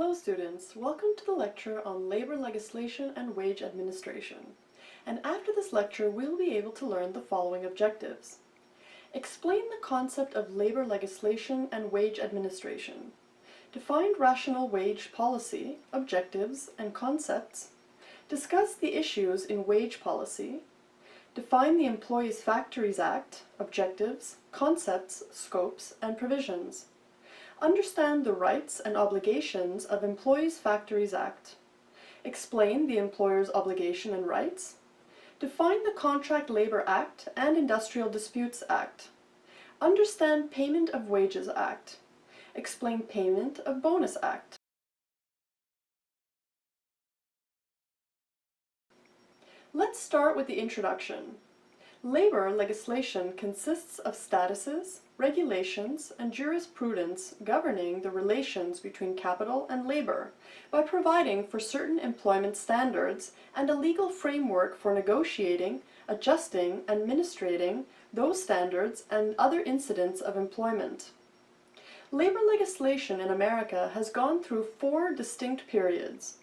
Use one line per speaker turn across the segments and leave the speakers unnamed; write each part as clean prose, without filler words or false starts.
Hello students, welcome to the lecture on labor legislation and wage administration. And after this lecture, we'll be able to learn the following objectives. Explain the concept of labor legislation and wage administration. Define rational wage policy, objectives, and concepts. Discuss the issues in wage policy. Define the Employees Factories Act, objectives, concepts, scopes, and provisions. Understand the rights and obligations of Employees Factories Act. Explain the employer's obligation and rights. Define the Contract Labor Act and Industrial Disputes Act. Understand Payment of Wages Act. Explain Payment of Bonus Act. Let's start with the introduction. Labor legislation consists of statuses, regulations, and jurisprudence governing the relations between capital and labor by providing for certain employment standards and a legal framework for negotiating, adjusting, and administrating those standards and other incidents of employment. Labor legislation in America has gone through 4 distinct periods.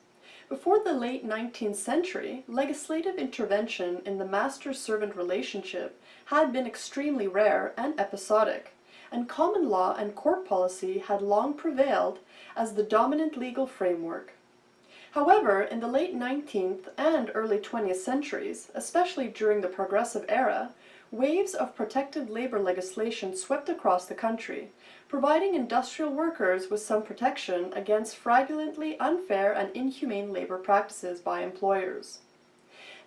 Before the late 19th century, legislative intervention in the master-servant relationship had been extremely rare and episodic, and common law and court policy had long prevailed as the dominant legal framework. However, in the late 19th and early 20th centuries, especially during the Progressive Era, waves of protective labor legislation swept across the country, providing industrial workers with some protection against fraudulently unfair and inhumane labor practices by employers.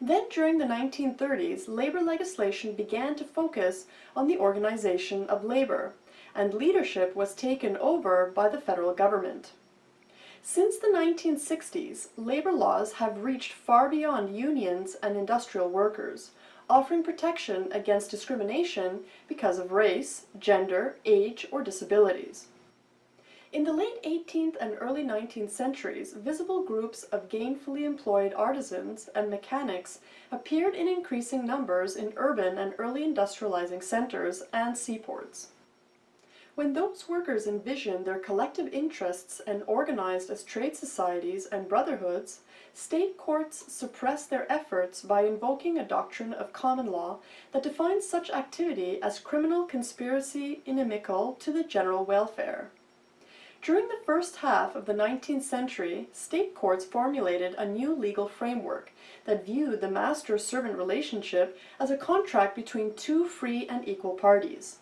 Then during the 1930s, labor legislation began to focus on the organization of labor, and leadership was taken over by the federal government. Since the 1960s, labor laws have reached far beyond unions and industrial workers, offering protection against discrimination because of race, gender, age, or disabilities. In the late 18th and early 19th centuries, visible groups of gainfully employed artisans and mechanics appeared in increasing numbers in urban and early industrializing centers and seaports. When those workers envisioned their collective interests and organized as trade societies and brotherhoods, state courts suppressed their efforts by invoking a doctrine of common law that defines such activity as criminal conspiracy inimical to the general welfare. During the first half of the 19th century, state courts formulated a new legal framework that viewed the master-servant relationship as a contract between two free and equal parties.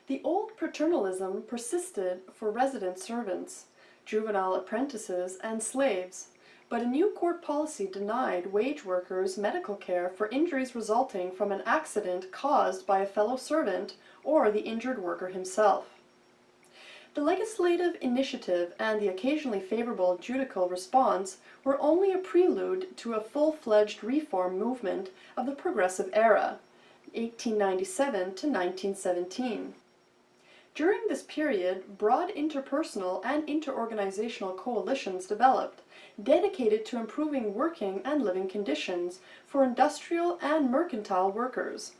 The old paternalism persisted for resident servants, juvenile apprentices, and slaves, but a new court policy denied wage workers medical care for injuries resulting from an accident caused by a fellow servant or the injured worker himself. The legislative initiative and the occasionally favorable judicial response were only a prelude to a full-fledged reform movement of the Progressive Era, 1897 to 1917. During this period, broad interpersonal and interorganizational coalitions developed, dedicated to improving working and living conditions for industrial and mercantile workers.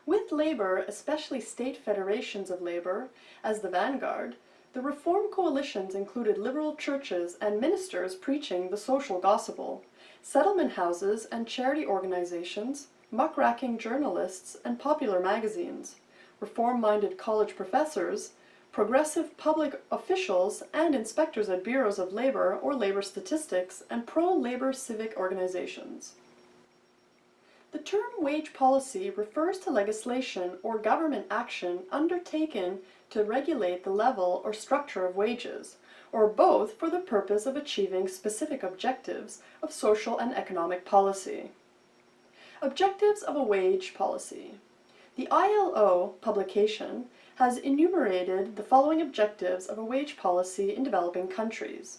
With labor, especially state federations of labor, as the vanguard, the reform coalitions included liberal churches and ministers preaching the social gospel, settlement houses and charity organizations, muckraking journalists, and popular magazines, reform-minded college professors, progressive public officials, and inspectors at bureaus of labor or labor statistics, and pro-labor civic organizations. The term wage policy refers to legislation or government action undertaken to regulate the level or structure of wages, or both for the purpose of achieving specific objectives of social and economic policy. Objectives of a wage policy. The ILO publication has enumerated the following objectives of a wage policy in developing countries: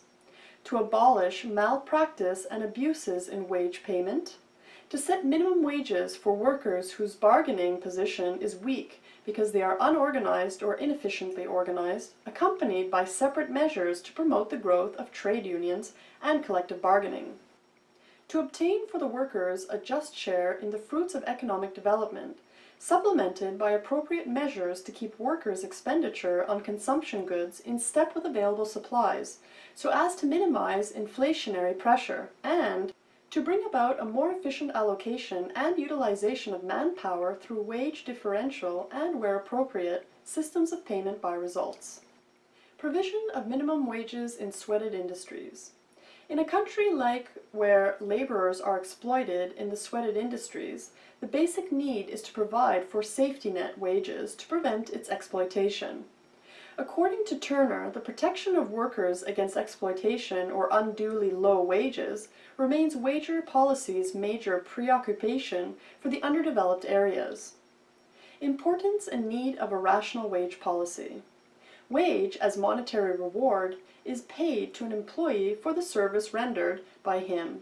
to abolish malpractice and abuses in wage payment, to set minimum wages for workers whose bargaining position is weak because they are unorganized or inefficiently organized, accompanied by separate measures to promote the growth of trade unions and collective bargaining, to obtain for the workers a just share in the fruits of economic development, supplemented by appropriate measures to keep workers' expenditure on consumption goods in step with available supplies, so as to minimize inflationary pressure, and to bring about a more efficient allocation and utilization of manpower through wage differential and, where appropriate, systems of payment by results. Provision of minimum wages in sweated industries. In a country like where laborers are exploited in the sweated industries, the basic need is to provide for safety net wages to prevent its exploitation. According to Turner, the protection of workers against exploitation or unduly low wages remains wage policy's major preoccupation for the underdeveloped areas. Importance and need of a rational wage policy. Wage, as monetary reward, is paid to an employee for the service rendered by him.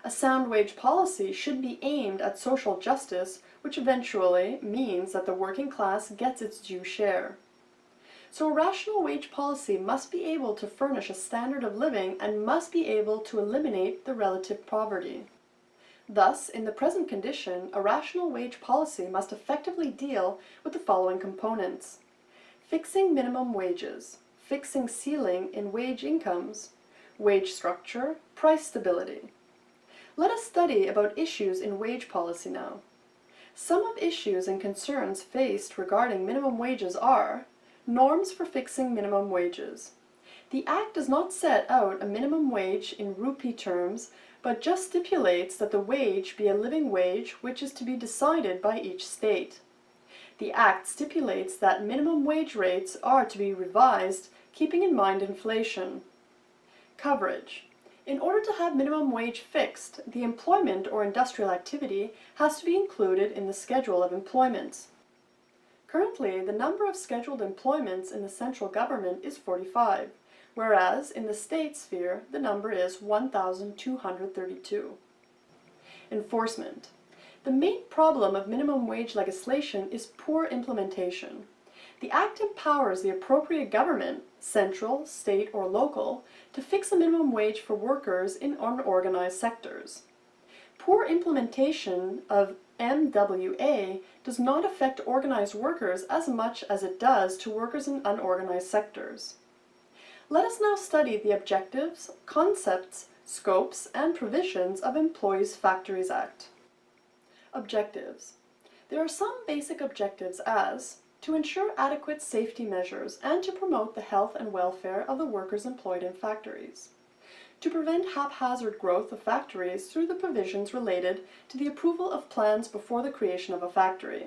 A sound wage policy should be aimed at social justice, which eventually means that the working class gets its due share. So a rational wage policy must be able to furnish a standard of living and must be able to eliminate the relative poverty. Thus, in the present condition, a rational wage policy must effectively deal with the following components: fixing minimum wages, fixing ceiling in wage incomes, wage structure, price stability. Let us study about issues in wage policy now. Some of issues and concerns faced regarding minimum wages are: norms for fixing minimum wages. The Act does not set out a minimum wage in rupee terms, but just stipulates that the wage be a living wage which is to be decided by each state. The Act stipulates that minimum wage rates are to be revised, keeping in mind inflation. Coverage. In order to have minimum wage fixed, the employment or industrial activity has to be included in the schedule of employments. Currently, the number of scheduled employments in the central government is 45, whereas in the state sphere the number is 1,232. Enforcement. The main problem of minimum wage legislation is poor implementation. The Act empowers the appropriate government, central, state, or local, to fix a minimum wage for workers in unorganized sectors. Poor implementation of MWA does not affect organized workers as much as it does to workers in unorganized sectors. Let us now study the objectives, concepts, scopes, and provisions of Employees' Factories Act. Objectives. There are some basic objectives as to ensure adequate safety measures and to promote the health and welfare of the workers employed in factories, to prevent haphazard growth of factories through the provisions related to the approval of plans before the creation of a factory,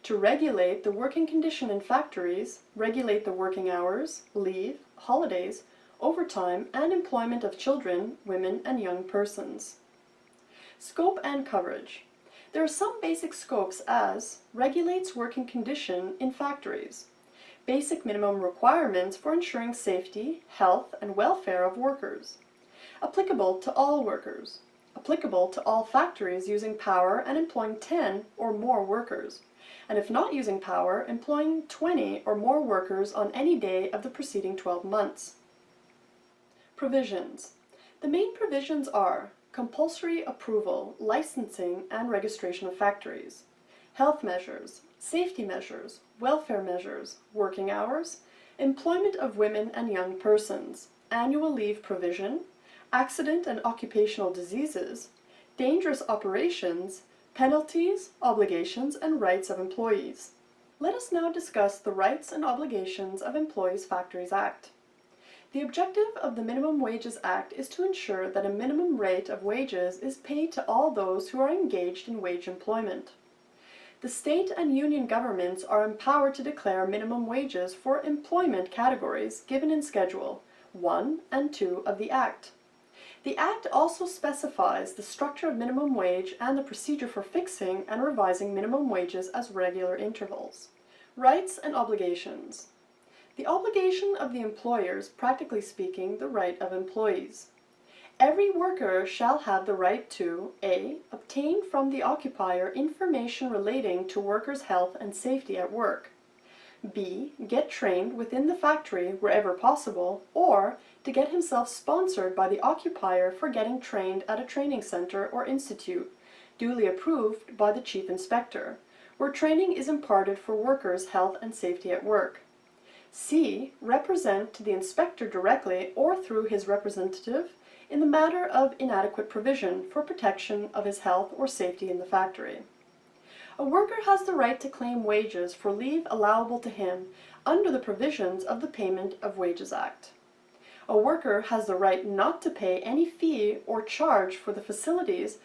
to regulate the working condition in factories, regulate the working hours, leave, holidays, overtime, and employment of children, women, and young persons. Scope and coverage. There are some basic scopes as regulates working condition in factories, basic minimum requirements for ensuring safety, health, and welfare of workers, applicable to all workers, applicable to all factories using power and employing 10 or more workers, and if not using power, employing 20 or more workers on any day of the preceding 12 months. Provisions. The main provisions are compulsory approval, licensing, and registration of factories, health measures, safety measures, welfare measures, working hours, employment of women and young persons, annual leave provision, accident and occupational diseases, dangerous operations, penalties, obligations, and rights of employees. Let us now discuss the rights and obligations of Employees' Factories Act. The objective of the Minimum Wages Act is to ensure that a minimum rate of wages is paid to all those who are engaged in wage employment. The state and union governments are empowered to declare minimum wages for employment categories given in Schedule 1 and 2 of the Act. The Act also specifies the structure of minimum wage and the procedure for fixing and revising minimum wages as regular intervals. Rights and obligations. The obligation of the employers, practically speaking, the right of employees. Every worker shall have the right to a. Obtain from the occupier information relating to workers' health and safety at work, b. Get trained within the factory wherever possible, or to get himself sponsored by the occupier for getting trained at a training center or institute, duly approved by the chief inspector, where training is imparted for workers' health and safety at work. C. Represent to the inspector directly or through his representative in the matter of inadequate provision for protection of his health or safety in the factory. A worker has the right to claim wages for leave allowable to him under the provisions of the Payment of Wages Act. A worker has the right not to pay any fee or charge for the facilities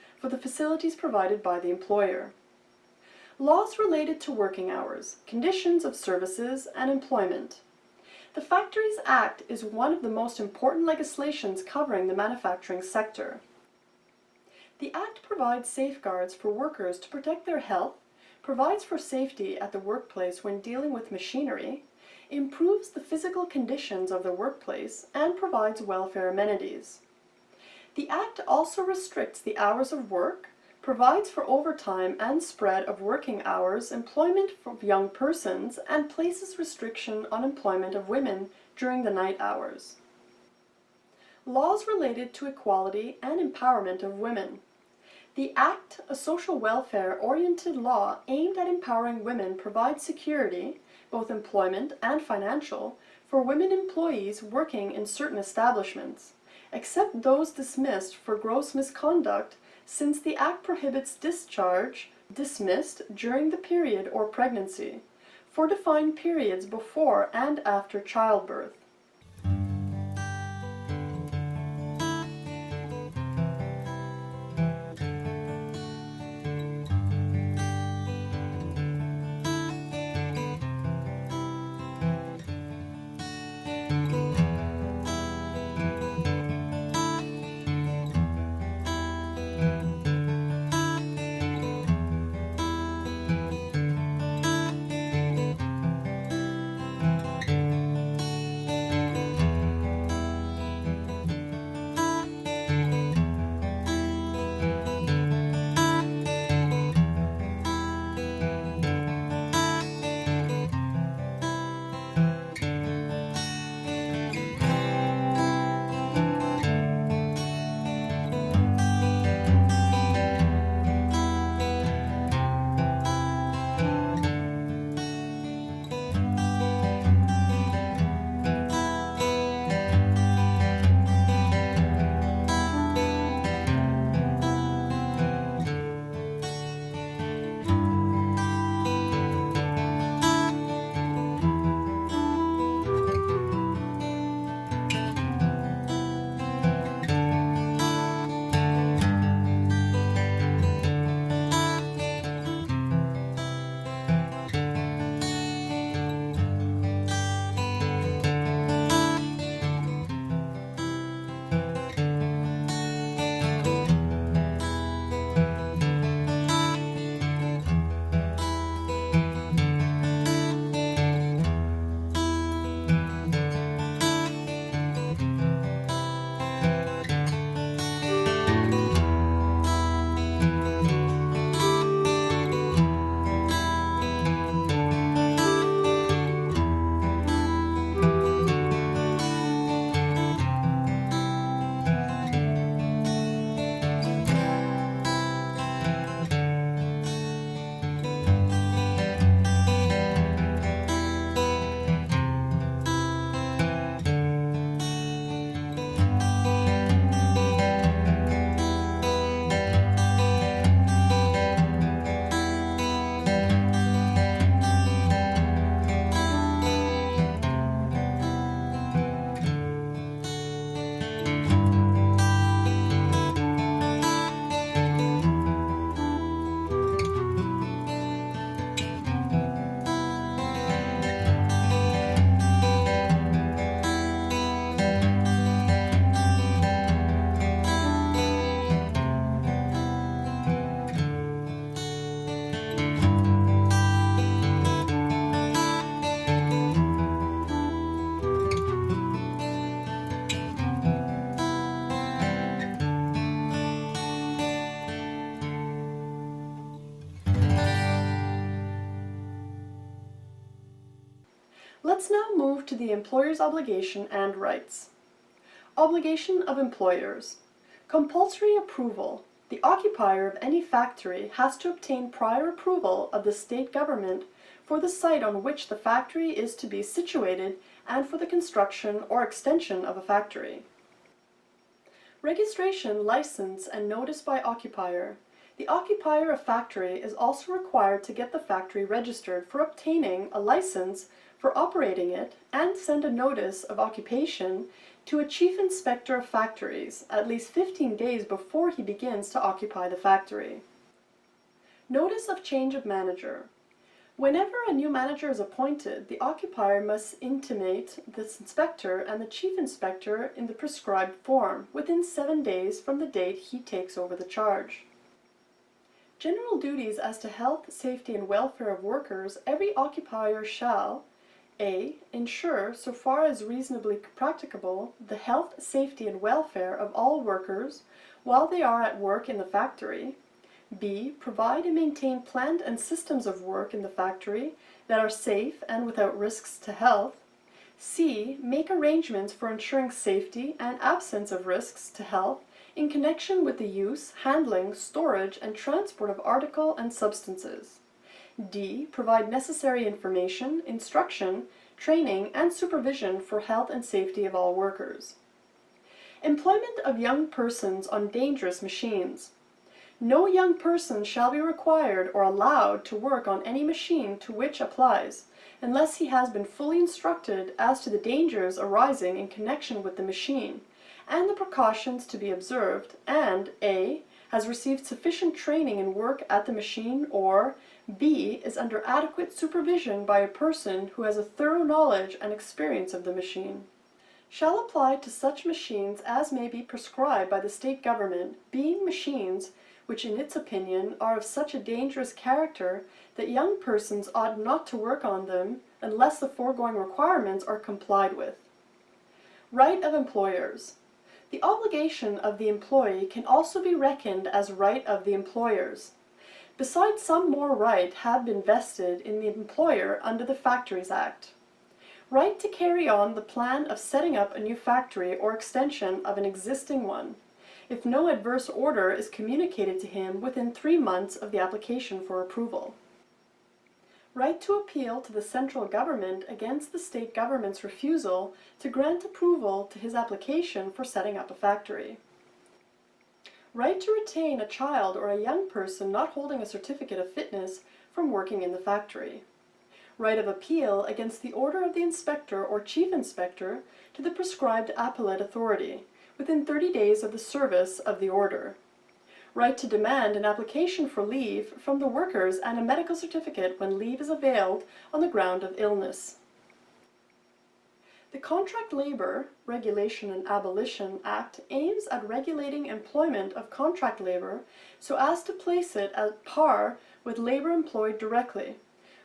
provided by the employer. Laws related to working hours, conditions of services, and employment. The Factories Act is one of the most important legislations covering the manufacturing sector. The Act provides safeguards for workers to protect their health, provides for safety at the workplace when dealing with machinery, improves the physical conditions of the workplace, and provides welfare amenities. The Act also restricts the hours of work, provides for overtime and spread of working hours, employment for young persons, and places restriction on employment of women during the night hours. Laws related to equality and empowerment of women. The Act, a social welfare-oriented law aimed at empowering women, provides security, both employment and financial, for women employees working in certain establishments, except those dismissed for gross misconduct, since the Act prohibits discharge dismissed during the period or pregnancy, for defined periods before and after childbirth. Let's now move to the employer's obligation and rights. Obligation of employers. Compulsory approval, The occupier of any factory has to obtain prior approval of the state government for the site on which the factory is to be situated and for the construction or extension of a factory. Registration, license, and notice by occupier. The occupier of factory is also required to get the factory registered for obtaining a license for operating it and send a notice of occupation to a chief inspector of factories at least 15 days before he begins to occupy the factory. Notice of change of manager. Whenever a new manager is appointed, the occupier must intimate the inspector and the chief inspector in the prescribed form within 7 days from the date he takes over the charge. General duties as to health, safety, and welfare of workers. Every occupier shall a. Ensure, so far as reasonably practicable, the health, safety, and welfare of all workers while they are at work in the factory. B. Provide and maintain plant and systems of work in the factory that are safe and without risks to health. C. Make arrangements for ensuring safety and absence of risks to health in connection with the use, handling, storage, and transport of article and substances. D. Provide necessary information, instruction, training, and supervision for health and safety of all workers. Employment of young persons on dangerous machines. No young person shall be required or allowed to work on any machine to which applies, unless he has been fully instructed as to the dangers arising in connection with the machine, and the precautions to be observed, and a. has received sufficient training in work at the machine, or b. is under adequate supervision by a person who has a thorough knowledge and experience of the machine. Shall apply to such machines as may be prescribed by the state government, being machines which in its opinion are of such a dangerous character that young persons ought not to work on them unless the foregoing requirements are complied with. Right of employers. The obligation of the employee can also be reckoned as right of the employers. Besides, some more right have been vested in the employer under the Factories Act. Right to carry on the plan of setting up a new factory or extension of an existing one, if no adverse order is communicated to him within 3 months of the application for approval. Right to appeal to the central government against the state government's refusal to grant approval to his application for setting up a factory. Right to retain a child or a young person not holding a certificate of fitness from working in the factory. Right of appeal against the order of the inspector or chief inspector to the prescribed appellate authority within 30 days of the service of the order. Right to demand an application for leave from the workers and a medical certificate when leave is availed on the ground of illness. The Contract Labor Regulation and Abolition Act aims at regulating employment of contract labor so as to place it at par with labor employed directly,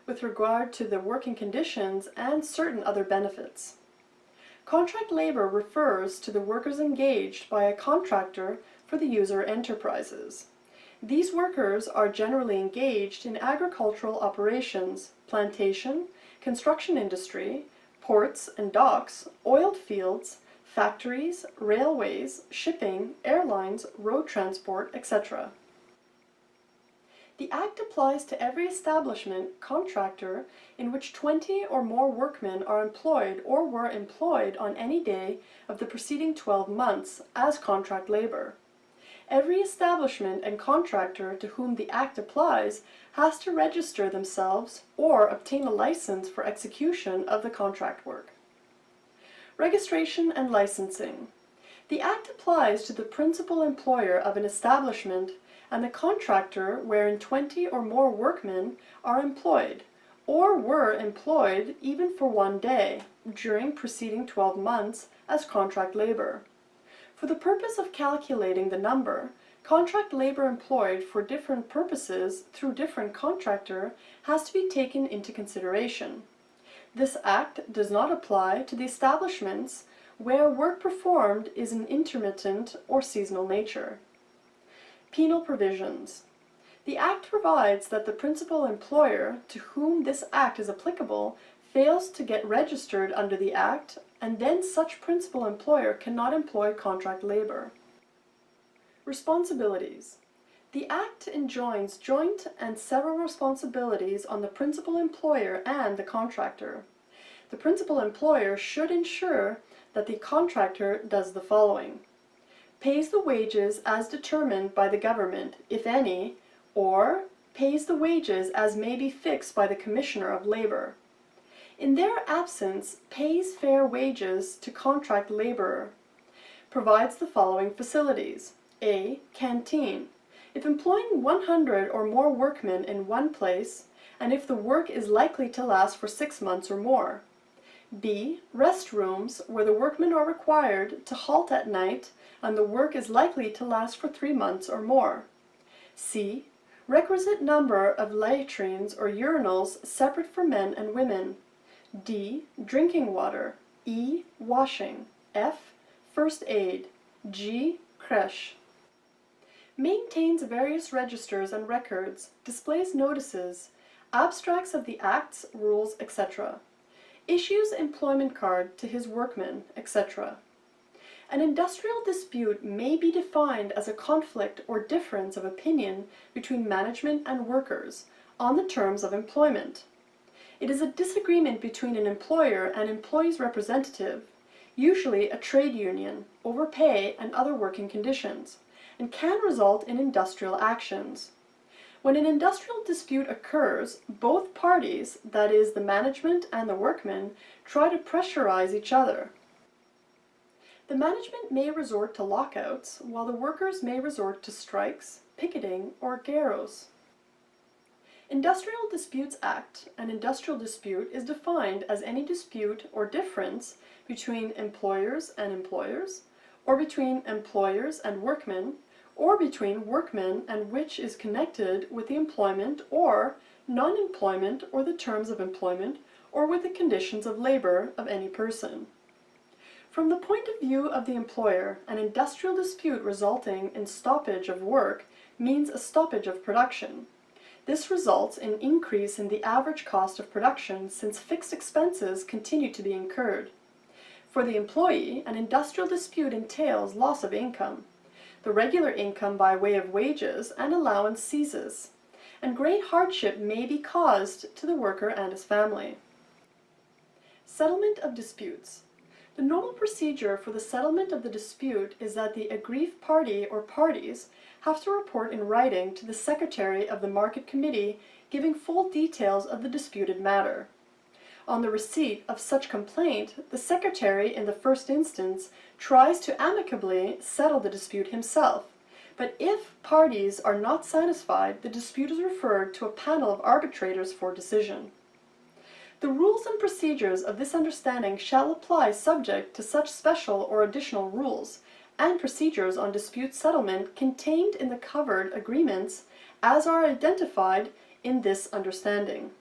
with regard to the working conditions and certain other benefits. Contract labor refers to the workers engaged by a contractor for the user enterprises. These workers are generally engaged in agricultural operations, plantation, construction industry, ports and docks, oil fields, factories, railways, shipping, airlines, road transport, etc. The Act applies to every establishment, contractor, in which 20 or more workmen are employed or were employed on any day of the preceding 12 months as contract labor. Every establishment and contractor to whom the Act applies has to register themselves or obtain a license for execution of the contract work. Registration and licensing. The Act applies to the principal employer of an establishment and the contractor wherein 20 or more workmen are employed, or were employed even for 1 day, during preceding 12 months as contract labor. For the purpose of calculating the number, contract labor employed for different purposes through different contractor has to be taken into consideration. This Act does not apply to the establishments where work performed is an intermittent or seasonal nature. Penal provisions. The Act provides that the principal employer to whom this Act is applicable fails to get registered under the Act, and then such principal employer cannot employ contract labor. Responsibilities. The Act enjoins joint and several responsibilities on the principal employer and the contractor. The principal employer should ensure that the contractor does the following: pays the wages as determined by the government, if any, or pays the wages as may be fixed by the Commissioner of Labor. In their absence, pays fair wages to contract laborer. Provides the following facilities: A. Canteen. If employing 100 or more workmen in one place, and if the work is likely to last for 6 months or more. B. Restrooms, where the workmen are required to halt at night and the work is likely to last for 3 months or more. C. Requisite number of latrines or urinals separate for men and women. D. Drinking water. E. Washing. F. First aid. G. Creche. Maintains various registers and records, displays notices, abstracts of the acts, rules, etc. Issues employment card to his workmen, etc. An industrial dispute may be defined as a conflict or difference of opinion between management and workers on the terms of employment. It is a disagreement between an employer and employee's representative, usually a trade union, over pay and other working conditions, and can result in industrial actions. When an industrial dispute occurs, both parties, that is, the management and the workmen, try to pressurize each other. The management may resort to lockouts, while the workers may resort to strikes, picketing, or garrows. Industrial Disputes Act. An industrial dispute is defined as any dispute or difference between employers and employers, or between employers and workmen, or between workmen and which is connected with the employment or non-employment or the terms of employment or with the conditions of labor of any person. From the point of view of the employer, an industrial dispute resulting in stoppage of work means a stoppage of production. This results in increase in the average cost of production since fixed expenses continue to be incurred. For the employee, an industrial dispute entails loss of income. The regular income by way of wages and allowance ceases, and great hardship may be caused to the worker and his family. Settlement of disputes. The normal procedure for the settlement of the dispute is that the aggrieved party or parties have to report in writing to the Secretary of the Market Committee giving full details of the disputed matter. On the receipt of such complaint, the Secretary in the first instance tries to amicably settle the dispute himself, but if parties are not satisfied, the dispute is referred to a panel of arbitrators for decision. The rules and procedures of this understanding shall apply subject to such special or additional rules and procedures on dispute settlement contained in the covered agreements as are identified in this understanding.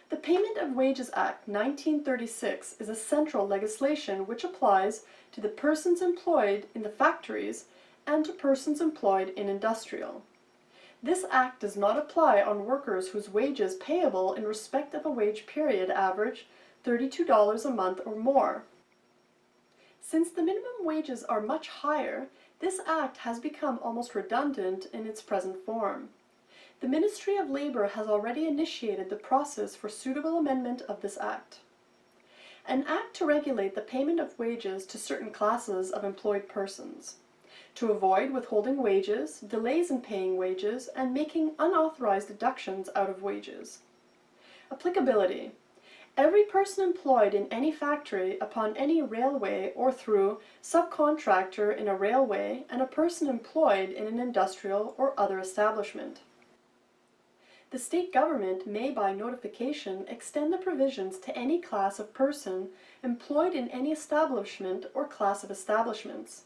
The Payment of Wages Act 1936 is a central legislation which applies to the persons employed in the factories and to persons employed in industrial. This act does not apply on workers whose wages payable in respect of a wage period average $32 a month or more. Since the minimum wages are much higher, this act has become almost redundant in its present form. The Ministry of Labor has already initiated the process for suitable amendment of this act. An act to regulate the payment of wages to certain classes of employed persons, to avoid withholding wages, delays in paying wages, and making unauthorized deductions out of wages. Applicability. Every person employed in any factory, upon any railway, or through subcontractor in a railway, and a person employed in an industrial or other establishment. The state government may by notification extend the provisions to any class of person employed in any establishment or class of establishments.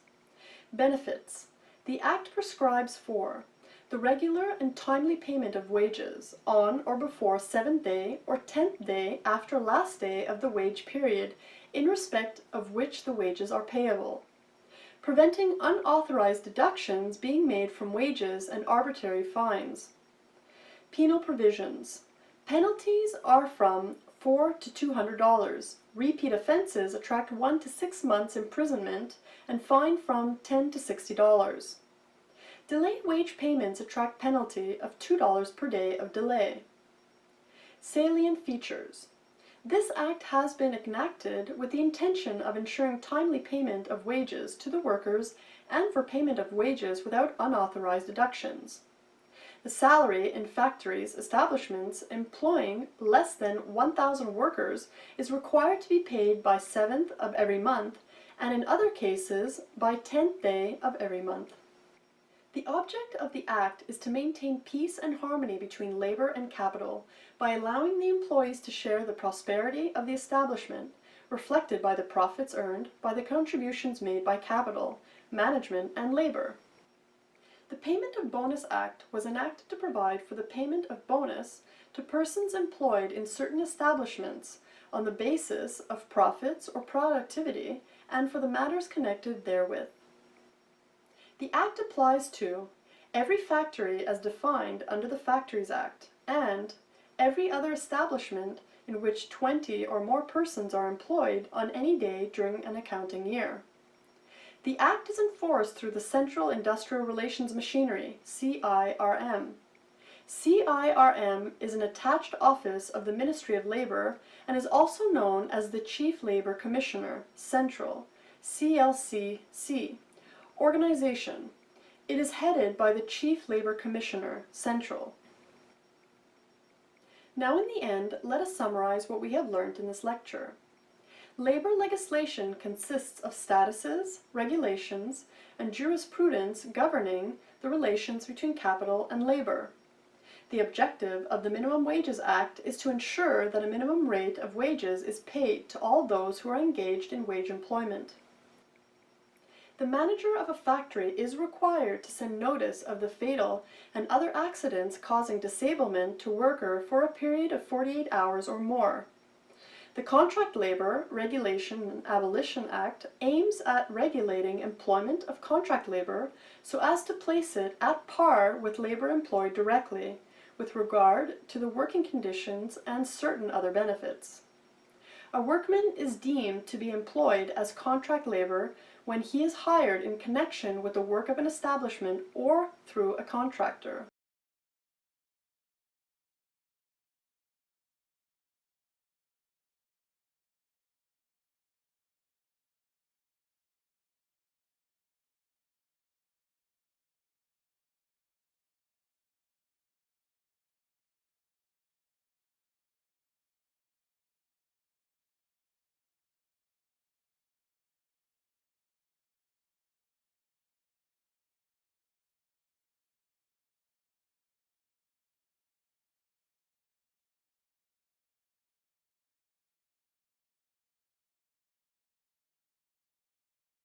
Benefits. The Act prescribes for the regular and timely payment of wages on or before 7th day or 10th day after last day of the wage period in respect of which the wages are payable. Preventing unauthorized deductions being made from wages and arbitrary fines. Penal provisions. Penalties are from $4 to $200. Repeat offenses attract 1 to 6 months imprisonment and fine from $10 to $60. Delayed wage payments attract penalty of $2 per day of delay. Salient features. This act has been enacted with the intention of ensuring timely payment of wages to the workers and for payment of wages without unauthorized deductions. The salary in factories, establishments employing less than 1,000 workers is required to be paid by 7th of every month, and in other cases by 10th day of every month. The object of the Act is to maintain peace and harmony between labor and capital by allowing the employees to share the prosperity of the establishment, reflected by the profits earned by the contributions made by capital, management, and labor. The Payment of Bonus Act was enacted to provide for the payment of bonus to persons employed in certain establishments on the basis of profits or productivity and for the matters connected therewith. The Act applies to every factory as defined under the Factories Act and every other establishment in which 20 or more persons are employed on any day during an accounting year. The Act is enforced through the Central Industrial Relations Machinery, CIRM. CIRM is an attached office of the Ministry of Labor and is also known as the Chief Labor Commissioner, Central, CLCC. Organization. It is headed by the Chief Labor Commissioner, Central. Now in the end, let us summarize what we have learned in this lecture. Labor legislation consists of statuses, regulations, and jurisprudence governing the relations between capital and labor. The objective of the Minimum Wages Act is to ensure that a minimum rate of wages is paid to all those who are engaged in wage employment. The manager of a factory is required to send notice of the fatal and other accidents causing disablement to worker for a period of 48 hours or more. The Contract Labor Regulation and Abolition Act aims at regulating employment of contract labor so as to place it at par with labor employed directly, with regard to the working conditions and certain other benefits. A workman is deemed to be employed as contract labor when he is hired in connection with the work of an establishment or through a contractor.